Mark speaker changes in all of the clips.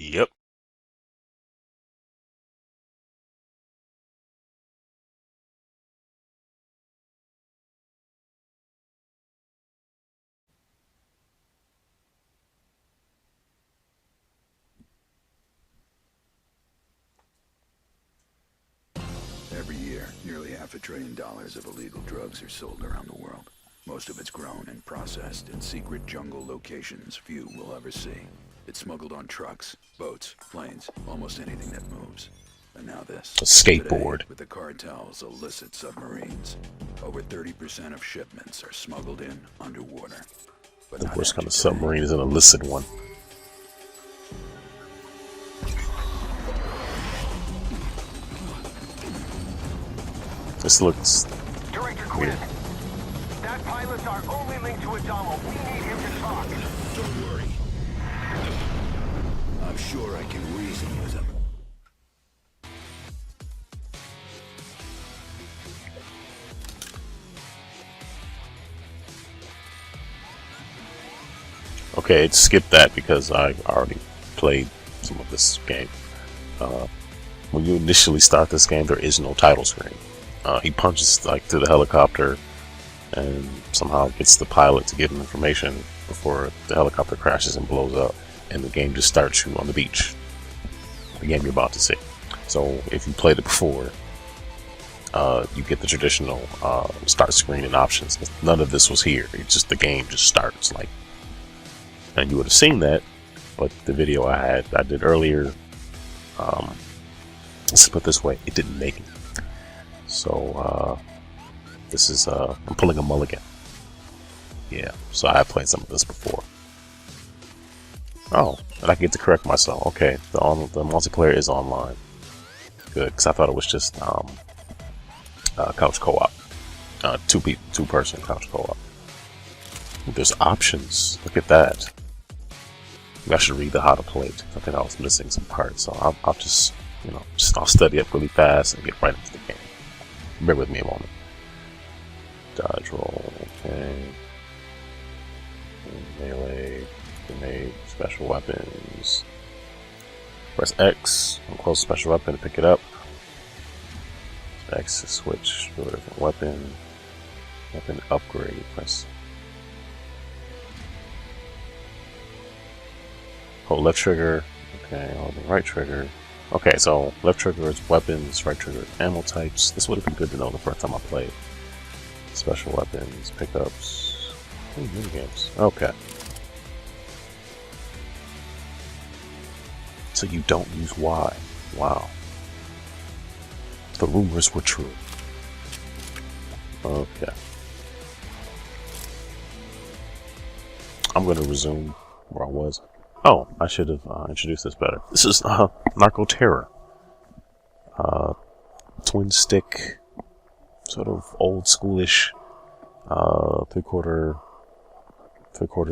Speaker 1: Yep.
Speaker 2: Every year, nearly $500 billion of illegal drugs are sold around the world. Most of it's grown and processed in secret jungle locations few will ever see. It's smuggled on trucks, boats, planes, almost anything that moves. And now this.
Speaker 1: A skateboard.
Speaker 2: Today, with the cartel's illicit submarines, over 30% of shipments are smuggled in underwater. But
Speaker 1: The
Speaker 2: not
Speaker 1: worst kind
Speaker 2: every
Speaker 1: of
Speaker 2: today.
Speaker 1: submarine is an illicit one. This looks
Speaker 3: Director
Speaker 1: weird.
Speaker 3: Quinn, that pilot's our only link to Adamo. We need him to talk.
Speaker 2: Don't worry. I'm sure I can reason with him.
Speaker 1: Okay, skip that because I already played some of this game. When you initially start this game, there is no title screen. He punches like to the helicopter and somehow gets the pilot to give him information before the helicopter crashes and blows up, and the game just starts you on the beach. The game you're about to see. So if you played it before, you get the traditional start screen and options. None of this was here. It's just the game just starts like. And you would have seen that, but the video I did earlier, let's put it this way, it didn't make it. So this is I'm pulling a mulligan. Yeah, so I have played some of this before. Oh, and I get to correct myself. Okay, the multiplayer is online. Good, because I thought it was just couch co-op, two-person couch co-op. There's options. Look at that. I should read the how to play. I think I was missing some parts, so I'll just, I'll study up really fast and get right into the game. Bear with me a moment. Dodge roll, okay. Melee, grenade, special weapons. Press X on close special weapon to pick it up. X to switch to a different weapon. Weapon upgrade. Press. Hold left trigger. Okay, hold the right trigger. Okay, so left trigger is weapons, right trigger is ammo types. This would have been good to know the first time I played. Special weapons, pickups, minigames. Okay. So you don't use Y. Wow. The rumors were true. Okay. I'm going to resume where I was. Oh, I should have introduced this better. This is Narco Terror. Twin stick, sort of old schoolish, three-quarter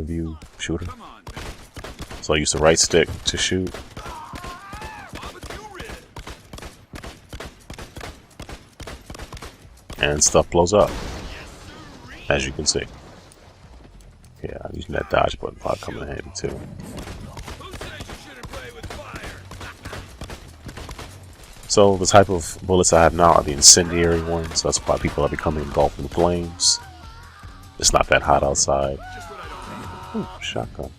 Speaker 1: view shooter. So I use the right stick to shoot. And stuff blows up, as you can see. Yeah, I'm using that dodge button probably coming in handy too. So the type of bullets I have now are the incendiary ones. That's why people are becoming engulfed in flames. It's not that hot outside. Ooh, shotgun.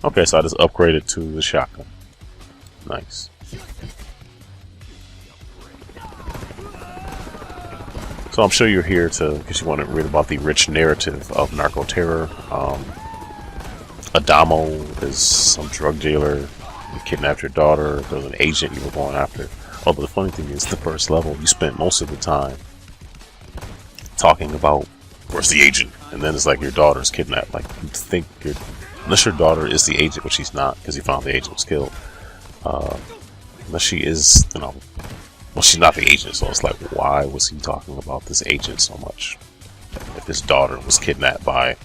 Speaker 1: Okay, so I just upgraded to the shotgun. Nice. So I'm sure you're here because you want to read about the rich narrative of Narco Terror. Adamo is some drug dealer. You kidnapped your daughter. There was an agent you were going after. Although the funny thing is, the first level, you spent most of the time talking about where's the agent, and then it's like your daughter's kidnapped. Like you think unless your daughter is the agent, which she's not, because you found the agent was killed. Unless she is, well, she's not the agent. So it's like, why was he talking about this agent so much? If his daughter was kidnapped by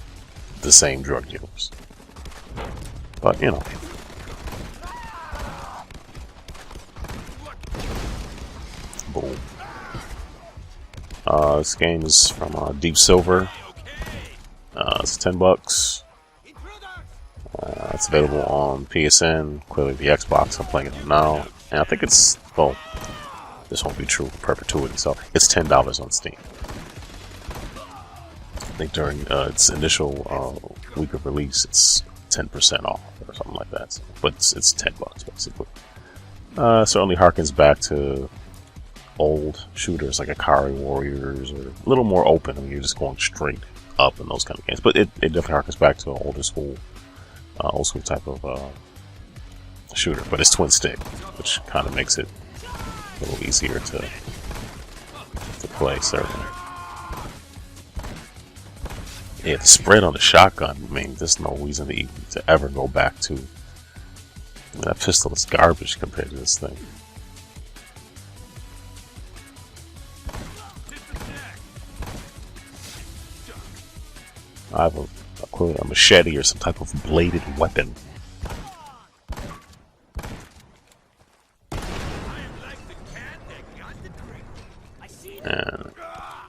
Speaker 1: the same drug dealers, but Boom. This game is from Deep Silver. It's $10. That's available on PSN, clearly the Xbox. I'm playing it on now, and I think it's, well, this won't be true for perpetuity, so it's $10 on Steam. I think during its initial week of release, it's 10% off or something like that. So, but it's $10 basically. Certainly harkens back to old shooters like Ikari Warriors, or a little more open. I mean, you're just going straight up in those kind of games. But it definitely harkens back to an old school type of shooter. But it's twin stick, which kind of makes it a little easier to play, certainly. Yeah, the spread on the shotgun, I mean, there's no reason to ever go back to. I mean, that pistol is garbage compared to this thing. I have a machete or some type of bladed weapon. And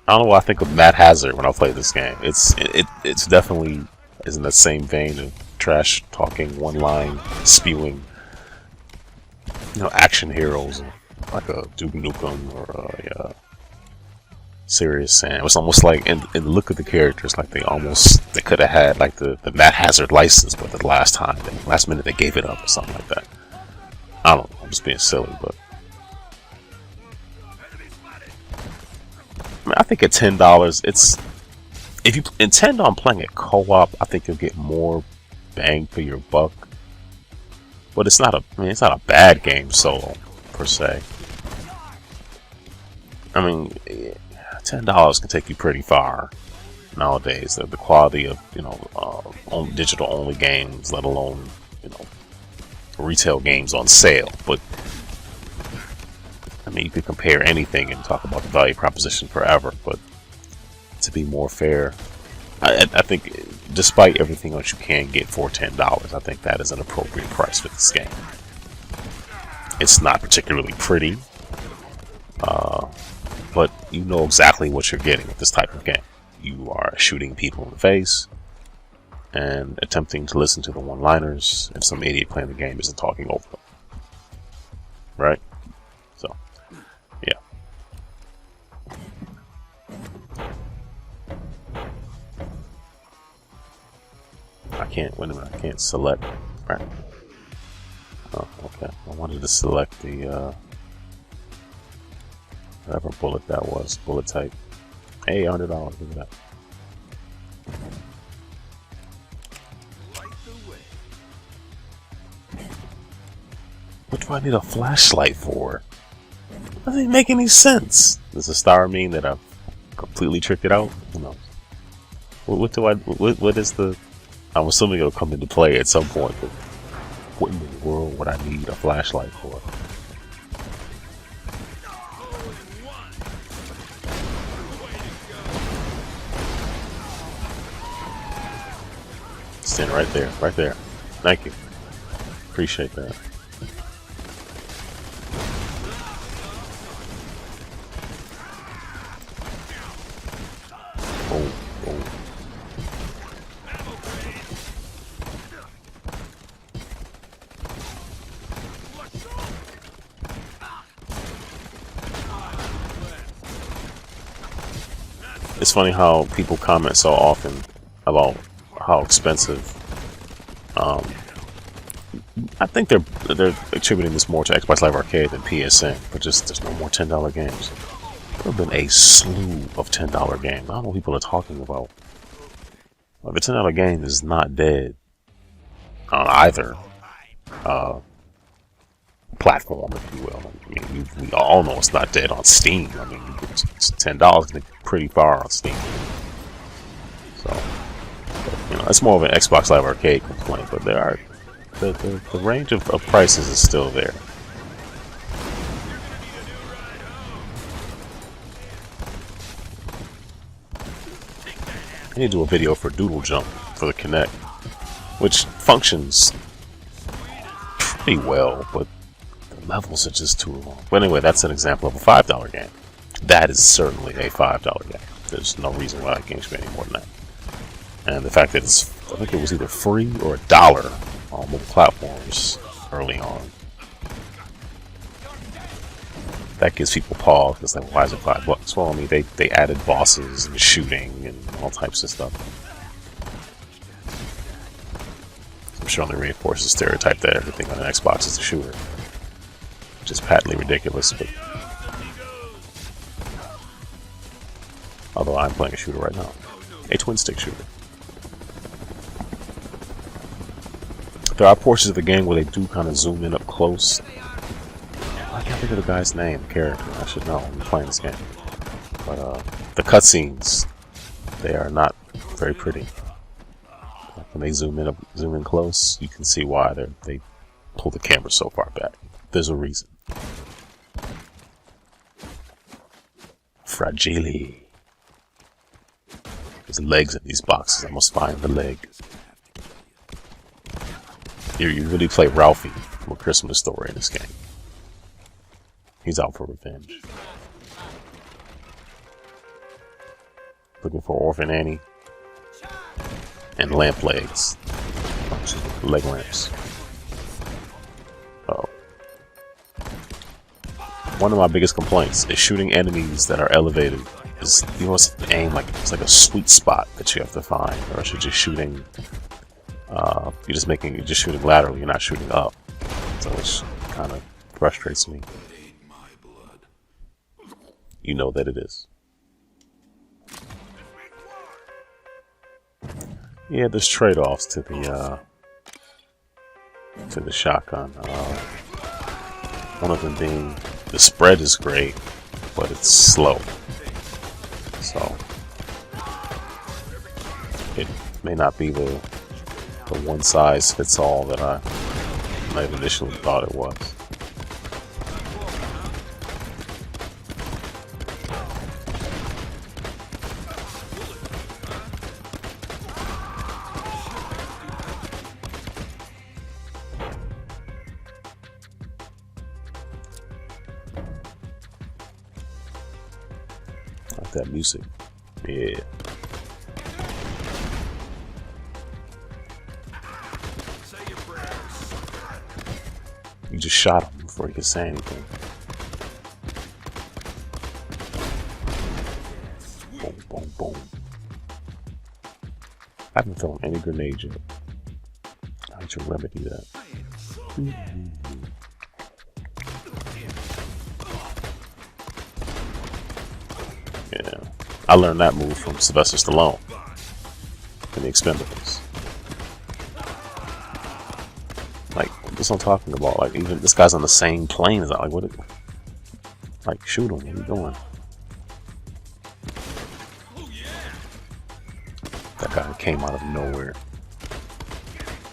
Speaker 1: I don't know what I think of Matt Hazard when I play this game. It's definitely is in the same vein of trash talking, one line spewing, action heroes like a Duke Nukem or a Serious Sam. It was almost like in the look of the characters, like they could have had like the Matt Hazard license, but the last minute they gave it up or something like that. I don't know. I'm just being silly, but I mean, I think at $10, if you intend on playing it co-op, I think you'll get more bang for your buck. But it's not a bad game solo per se. I mean, $10 can take you pretty far nowadays. The quality of digital only games, let alone retail games on sale. But I mean, you could compare anything and talk about the value proposition forever. But to be more fair, I think despite everything else you can get for $10, I think that is an appropriate price for this game. It's not particularly pretty, but you know exactly what you're getting with this type of game. You are shooting people in the face and attempting to listen to the one-liners, and some idiot playing the game isn't talking over them. Right? So, yeah. Wait a minute, I can't select. Right. Oh, okay. I wanted to select the, whatever bullet that was, bullet type. Hey, $100, look at that. What do I need a flashlight for? That doesn't make any sense. Does the star mean that I've completely tricked it out? Who knows? What is the... I'm assuming it'll come into play at some point, but what in the world would I need a flashlight for? Stand right there, right there. Thank you. Appreciate that. Oh, oh. It's funny how people comment so often about how expensive. I think they're attributing this more to Xbox Live Arcade than PSN, but just there's no more $10 games. There have been a slew of $10 games. I don't know what people are talking about. Well, the $10 game is not dead on either platform, if you will. I mean, we all know it's not dead on Steam. I mean, it's $10 can get pretty far on Steam. So, it's more of an Xbox Live Arcade complaint, but there are the range of prices is still there. I need to do a video for Doodle Jump for the Kinect, which functions pretty well, but the levels are just too long. But anyway, that's an example of a $5 game. That is certainly a $5 game. There's no reason why that game should be any more than that. And the fact that I think it was either free or $1 on mobile platforms early on. That gives people pause. It's like, why is it $5? Well, I mean, they added bosses and shooting and all types of stuff. I'm sure only reinforces the stereotype that everything on an Xbox is a shooter. Which is patently ridiculous, but although I'm playing a shooter right now. A twin-stick shooter. There are portions of the game where they do kind of zoom in up close. I can't think of the guy's name, the character. I should know. I'm playing this game. But the cutscenes, they are not very pretty. When they zoom in close, you can see why they pull the camera so far back. There's a reason. Fragile. There's legs in these boxes. I must find the leg. You really play Ralphie from A Christmas Story in this game. He's out for revenge. Looking for Orphan Annie. And lamp legs. Leg lamps. Uh-oh. One of my biggest complaints is shooting enemies that are elevated. Is you must aim like it's like a sweet spot that you have to find, or else you're just shooting. You're just shooting laterally. You're not shooting up, so it kind of frustrates me. You know that it is. Yeah, there's trade-offs to the shotgun. One of them being the spread is great, but it's slow. So it may not be the one size fits all that I might have initially thought it was. Like that music. Yeah. You just shot him before he could say anything. Boom, boom, boom. I haven't thrown any grenades yet. I need to remedy that. Yeah. I learned that move from Sylvester Stallone in The Expendables. Like, that's what I'm talking about. Like, even this guy's on the same plane as I. Like, what? Like, shoot him. What are you doing? That guy came out of nowhere.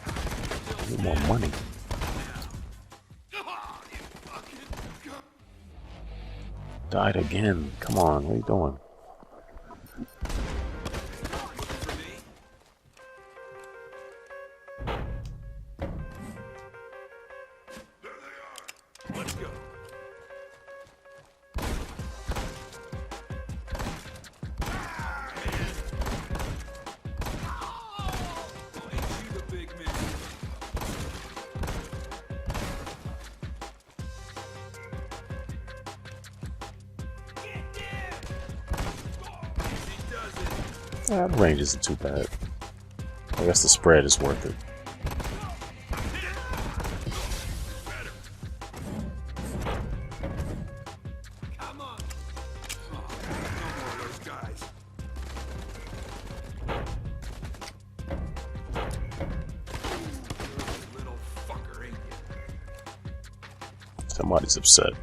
Speaker 1: I need more money. Died again. Come on, what are you doing?
Speaker 2: Let's go.
Speaker 1: Yeah, the range isn't too bad. I guess the spread is worth it. Somebody's upset.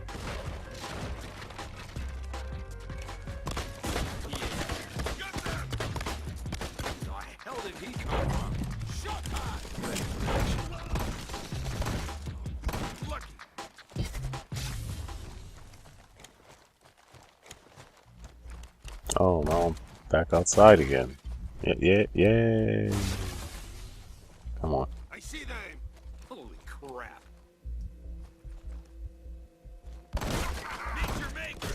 Speaker 1: Oh no, I'm back outside again. Yeah. Come on.
Speaker 2: I see them. Holy crap. Meet your maker.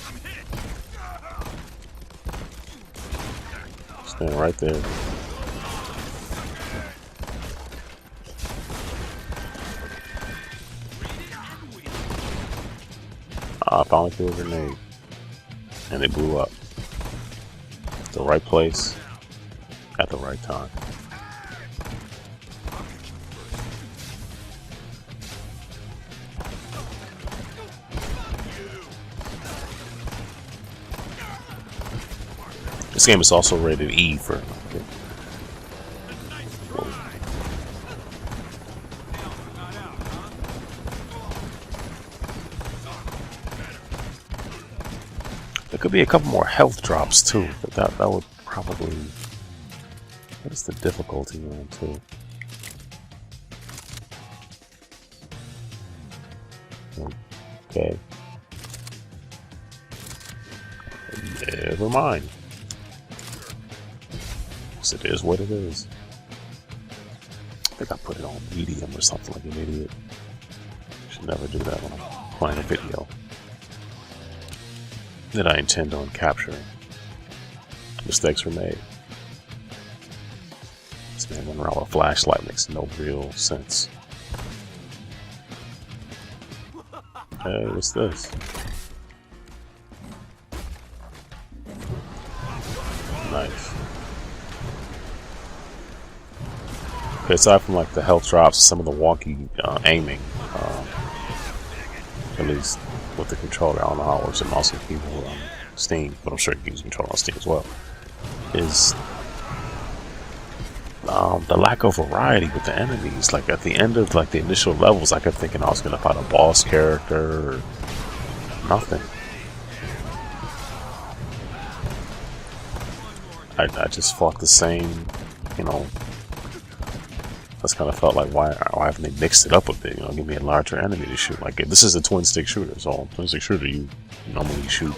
Speaker 2: I'm hit.
Speaker 1: Stand right there. finally threw a grenade. And it blew up. The right place at the right time. This game is also rated E for. There could be a couple more health drops too, but that would probably. What is the difficulty on too? Okay. Never mind. It is what it is. I think I put it on medium or something like an idiot. Should never do that when I'm playing a video that I intend on capturing. Mistakes were made. This man running around with a flashlight makes no real sense. Hey, what's this? Nice. Okay, aside from like the health drops, some of the wonky aiming, at least with the controller, I don't know how it works in mouse and keyboard on Steam, but I'm sure you can use the controller on Steam as well, is the lack of variety with the enemies. Like at the end of like the initial levels, I kept thinking I was going to fight a boss character or nothing. I just fought the same, you know. That's kind of felt like why haven't they mixed it up a bit? You know, give me a larger enemy to shoot. Like this is a twin stick shooter, so twin stick shooter you normally shoot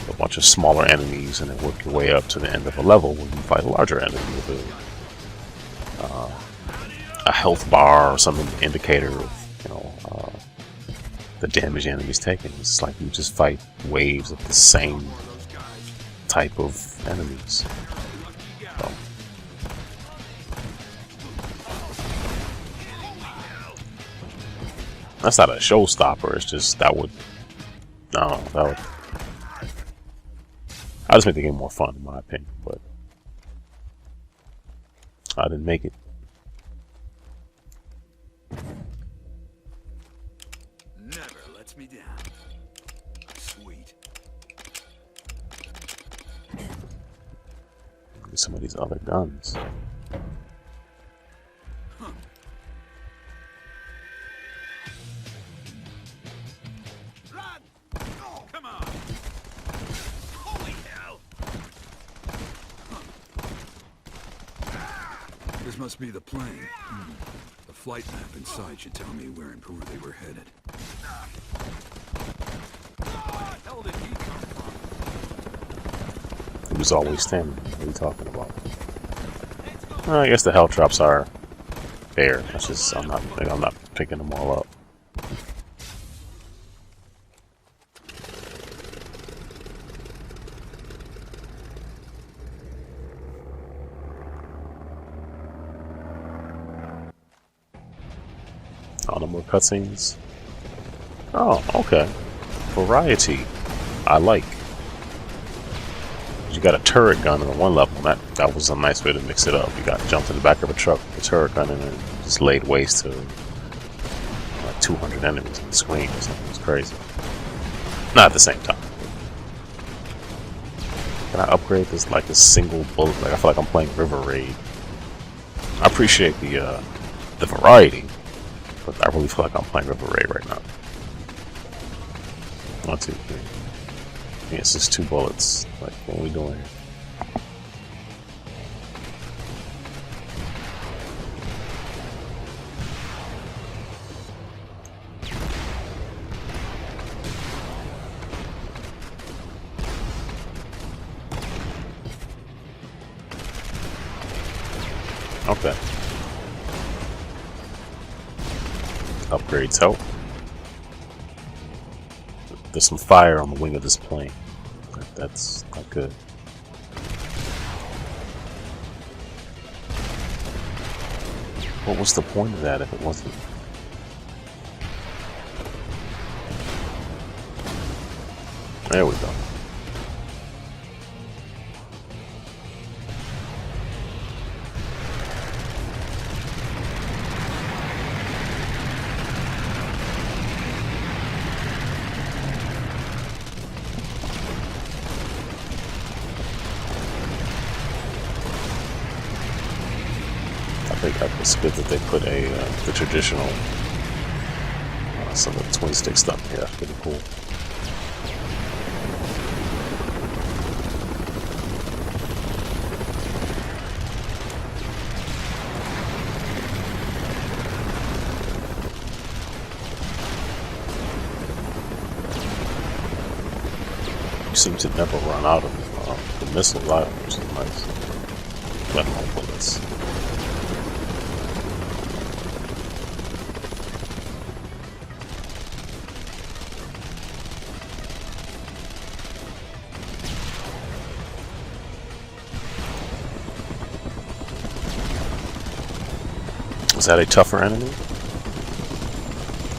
Speaker 1: a bunch of smaller enemies and then work your way up to the end of a level when you fight a larger enemy with a health bar or some indicator of, you know, the damage the enemy's taking. It's like you just fight waves of the same type of enemies. So. That's not a showstopper. It's just that would. No, that would. I just make the game more fun, in my opinion, but I didn't make it.
Speaker 2: Never lets me down. Sweet.
Speaker 1: Look at some of these other guns.
Speaker 2: This must be the plane. The flight map inside should tell me where in Peru they were headed.
Speaker 1: He was always standing. What are you talking about? Well, I guess the health drops are there. That's just I'm not picking them all up. Oh, no more cutscenes. Oh, okay. Variety. I like. You got a turret gun on one level. That was a nice way to mix it up. You got jumped in the back of a truck, a turret gun, and then just laid waste to like 200 enemies on the screen or something. It's crazy. Not at the same time. Can I upgrade this like a single bullet? Like I feel like I'm playing River Raid. I appreciate the variety. But I really feel like I'm playing River Raid right now. 1, 2, 3. Yeah, it's just 2 bullets. Like, what are we doing here? Okay. Upgrades help. There's some fire on the wing of this plane. That's not good. What was the point of that if it wasn't? There we go. I think it's good that they put the traditional some of the twin stick stuff here. That's pretty cool. You seem to never run out of the missile either, which is nice. Let alone bullets. Is that a tougher enemy?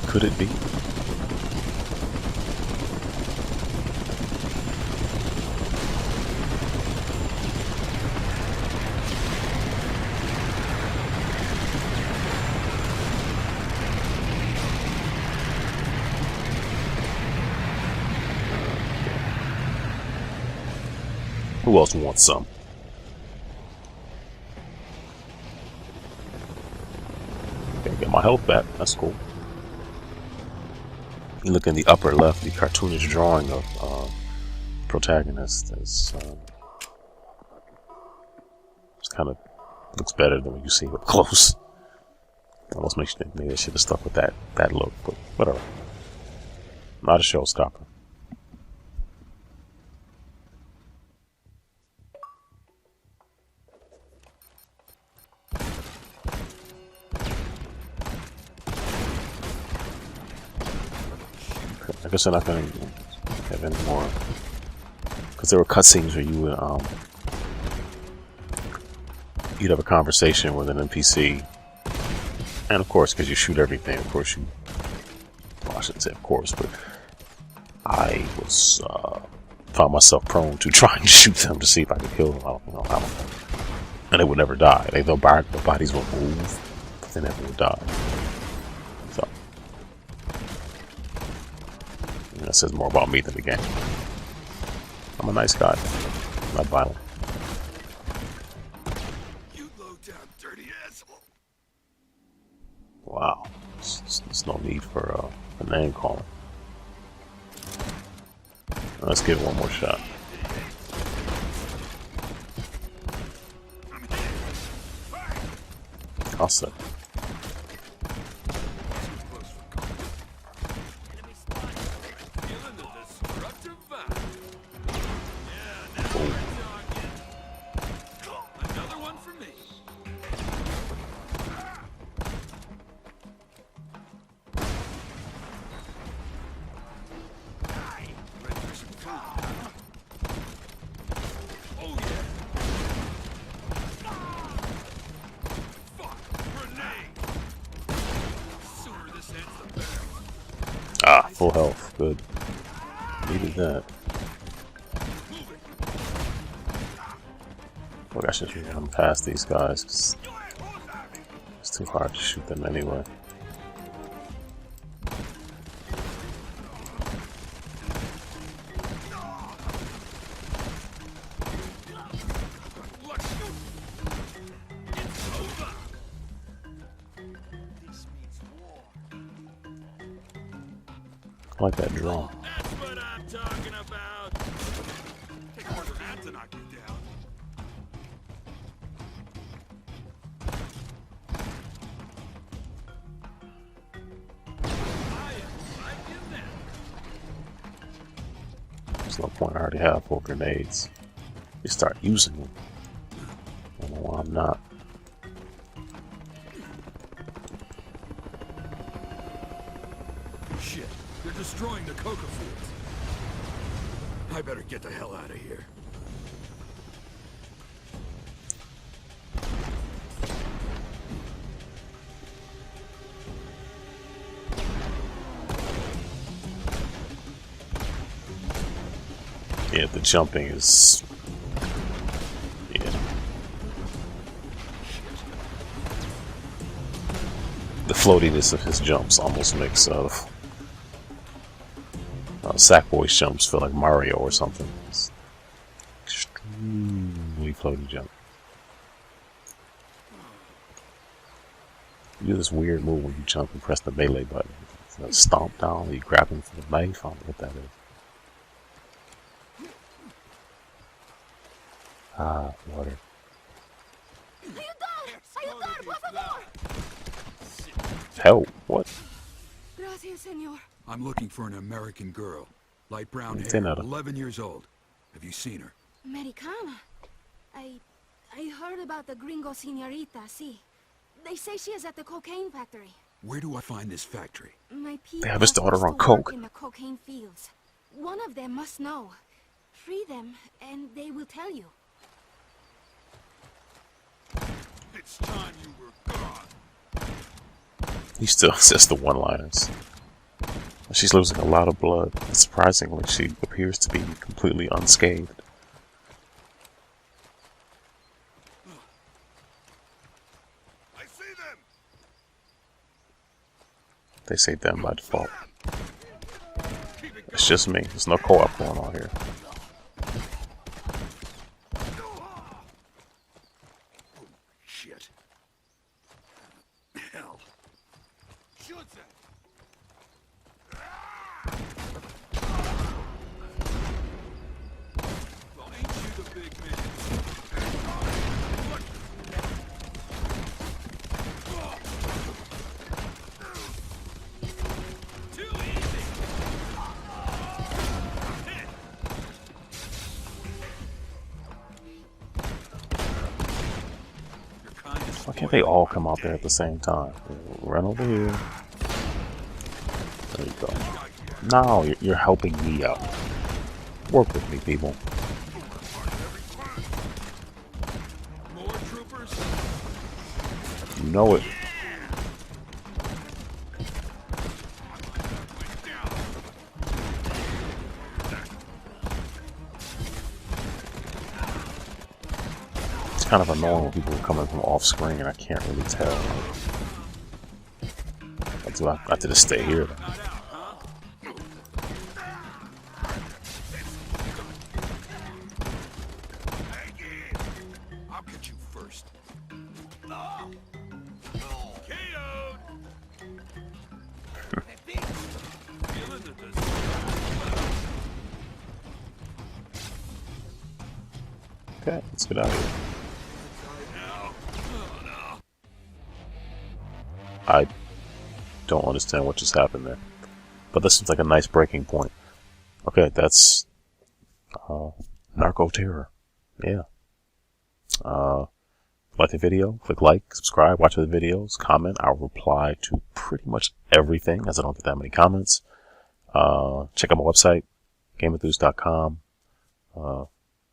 Speaker 1: Could it be? Who else wants some? Get my health back. That's cool. You look in the upper left, the cartoonish drawing of protagonist is just kind of looks better than when you see it up close. Almost makes you think maybe they should have stuck with that look, but whatever. Not a showstopper. I guess they're not going to have any more, because there were cutscenes where you would you'd have a conversation with an NPC, and of course, because you shoot everything, of course well, I shouldn't say of course, but I was found myself prone to trying to shoot them to see if I could kill them. I don't know, and they would never die. Their bodies would move, but they never would die. So. That says more about me than the game. I'm a nice guy, not violent.
Speaker 2: You low down dirty asshole.
Speaker 1: Wow, there's no need for a name calling. Let's give it one more shot. I'll set. Ah, full health. Good. Needed that. Look, I should run past these guys, 'cause it's too hard to shoot them anyway. I like that drum.
Speaker 2: That's what I'm talking about. Take more than that to knock you down.
Speaker 1: There's no point. I already have 4 grenades. You start using them. I don't know why I'm not.
Speaker 2: Shit, they're destroying the coca fields. I better get the hell out of here.
Speaker 1: Yeah, the jumping is... Yeah. The floatiness of his jumps almost makes Sackboy's jumps feel like Mario or something. It's extremely floaty jump. You do this weird move when you jump and press the melee button. It's like stomp down, you grab him for the knife. I don't know what that is. Ah, water. Help, what?
Speaker 4: Gracias, señor.
Speaker 2: I'm looking for an American girl. Light brown hair,
Speaker 1: Tenera.
Speaker 2: 11 years old. Have you seen her?
Speaker 4: Americana. I heard about the gringo señorita, sí. They say she is at the cocaine factory.
Speaker 2: Where do I find this factory?
Speaker 4: My people
Speaker 1: They have his daughter
Speaker 4: used
Speaker 1: on
Speaker 4: to work
Speaker 1: coke.
Speaker 4: in the cocaine fields. One of them must know. Free them, and they will tell you.
Speaker 2: It's time you were gone.
Speaker 1: He still says the one-liners. She's losing a lot of blood. Surprisingly, she appears to be completely unscathed.
Speaker 2: I see them.
Speaker 1: They say them by default. It's just me. There's no co-op going on here.
Speaker 2: Shit. Hell. Shoot that. Well, ain't you the big man? Too easy.
Speaker 1: Why can't they all come out there at the same time? Run over here. There you go. Now you're helping me out. Work with me, people.
Speaker 2: More troopers?
Speaker 1: You know it. It's kind of annoying when people are coming from off screen and I can't really tell. I have to just stay here.
Speaker 2: I'll get you first.
Speaker 1: Okay, let's get out of here. I don't understand what just happened there. But this seems like a nice breaking point. Okay, that's Narco Terror. Yeah. Like the video, click like, subscribe, watch other videos, comment. I'll reply to pretty much everything as I don't get that many comments. Check out my website, GameEnthuse.com.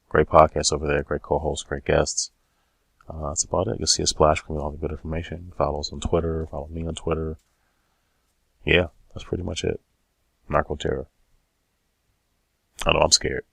Speaker 1: Great podcast over there, great co-hosts, great guests. That's about it. You'll see a splash screen with all the good information. Follow us on Twitter, follow me on Twitter. Yeah, that's pretty much it. Narco Terror. I know, I'm scared.